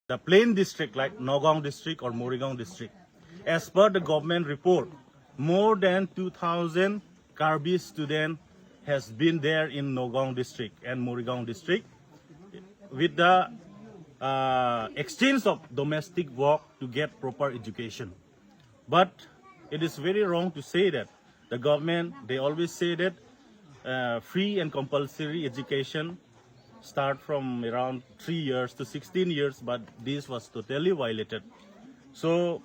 the plain district like Nagaon district or Morrigang district. As per the government report, more than 2,000 Karbi students has been there in Nagaon district and Morrigang district with the exchange of domestic work to get proper education. But it is very wrong to say that the government, they always say that free and compulsory education start from around 3 years to 16 years, but this was totally violated. So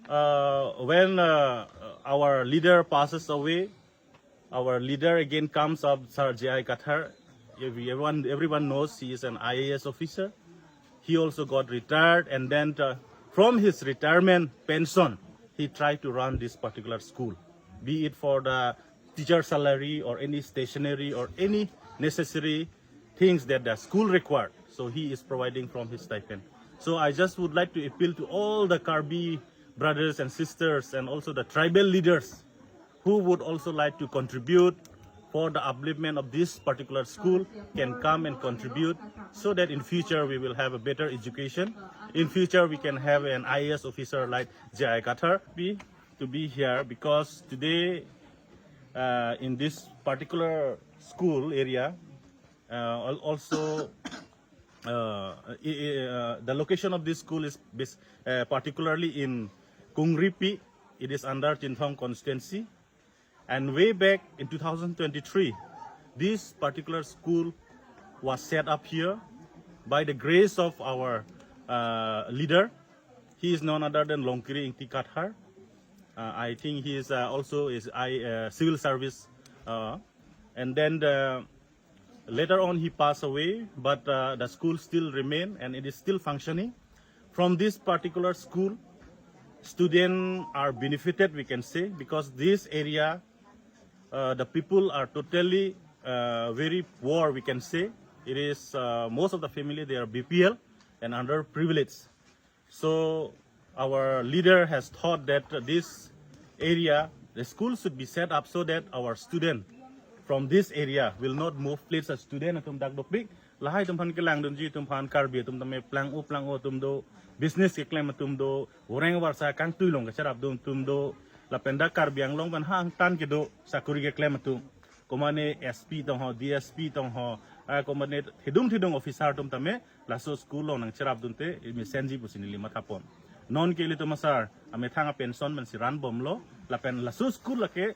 when our leader passes away, our leader again comes up, Sir J.I. Kathar. Everyone knows he is an IAS officer. He also got retired, and then from his retirement pension, he tried to run this particular school, be it for the teacher salary or any stationery or any necessary things that the school required. So he is providing from his stipend. So I just would like to appeal to all the Karbi brothers and sisters and also the tribal leaders who would also like to contribute for the upliftment of this particular school can come and contribute so that in future we will have a better education. In future we can have an IAS officer like J.I. Kathar to be here, because today in this particular school area also the location of this school is particularly in Kungripi. It is under Chinthong constituency. And way back in 2023, this particular school was set up here by the grace of our leader. He is none other than Longkiri Ingti Kathar. I think he is also is civil service. And then later on he passed away, but the school still remain and it is still functioning. From this particular school, students are benefited, we can say, because this area the people are totally very poor, we can say. It is most of the family, they are BPL and underprivileged. So our leader has thought that this area, the school should be set up so that our student from this area will not move place as student atum dak dopik lahai tum phan ke lang dun ji tum phan Karbi tum tame plang o tum do business ke claim tum do orang warsa kang tuilong ke charap tum do la penda Karbiang long ban hang tan ke do sakuri ke claim tum komane SP tong ho DSP tong ho komane thidung officer tum tame la so school long nang charap dun te mi senji pusini lima thapon non ke li tum sar ame thanga pension man si ran bom lo la pen la so school la ke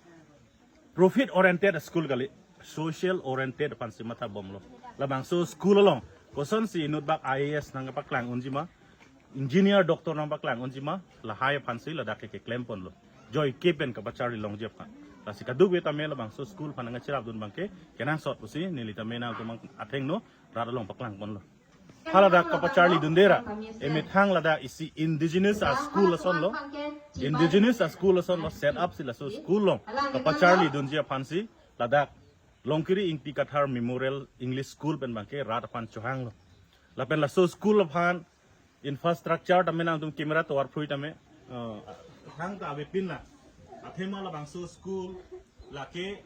profit oriented school kali social oriented pansi mata bomlo labang so school long koson si inut bak IAS nang paklang unjima engineer doctor nang paklang unjima la hai pansi la dak ke claim pon lo joy kepen ka bachari long jep kan la si kaduk we tamel labang so school panang chirap dun bangke kenang sot pusi nilita mena tumang atheng no rada long paklang pon lo halada kapachari dundera emithang lada isi indigenous school son lo indigenous school son lo set up sila so school long kapachari dunjia phansi lada Longkiri Ingti Kathar Memorial English School pen bangke rat pan chohang lo la pen la so school phan infrastructure tamena tum camera to war phui tame thang ta be pin la athema la bang so school la ke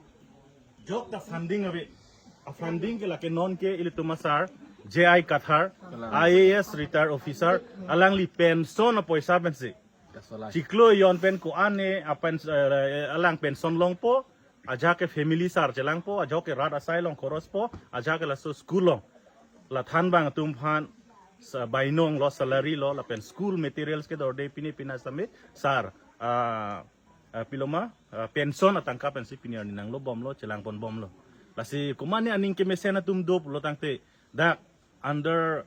jok ta funding ave funding ke la ke non ke ilitumasar J.I. Kathar, IAS retired officer, alangli pension na poisa pensi. Ciklo yon pen ko ane apan alang pension long po, aja ke family sar jelang po, aja ke rat asai long koros po, aja ke la so school long. La than bang tumphan sa bainong lo salary lo la pen school materials ke dorde pina same sar piloma pension atangka pensi pinar ninang lo bom lo jelang pon bom lo. La si kumani aning ke mesena tum do lo tangte dak under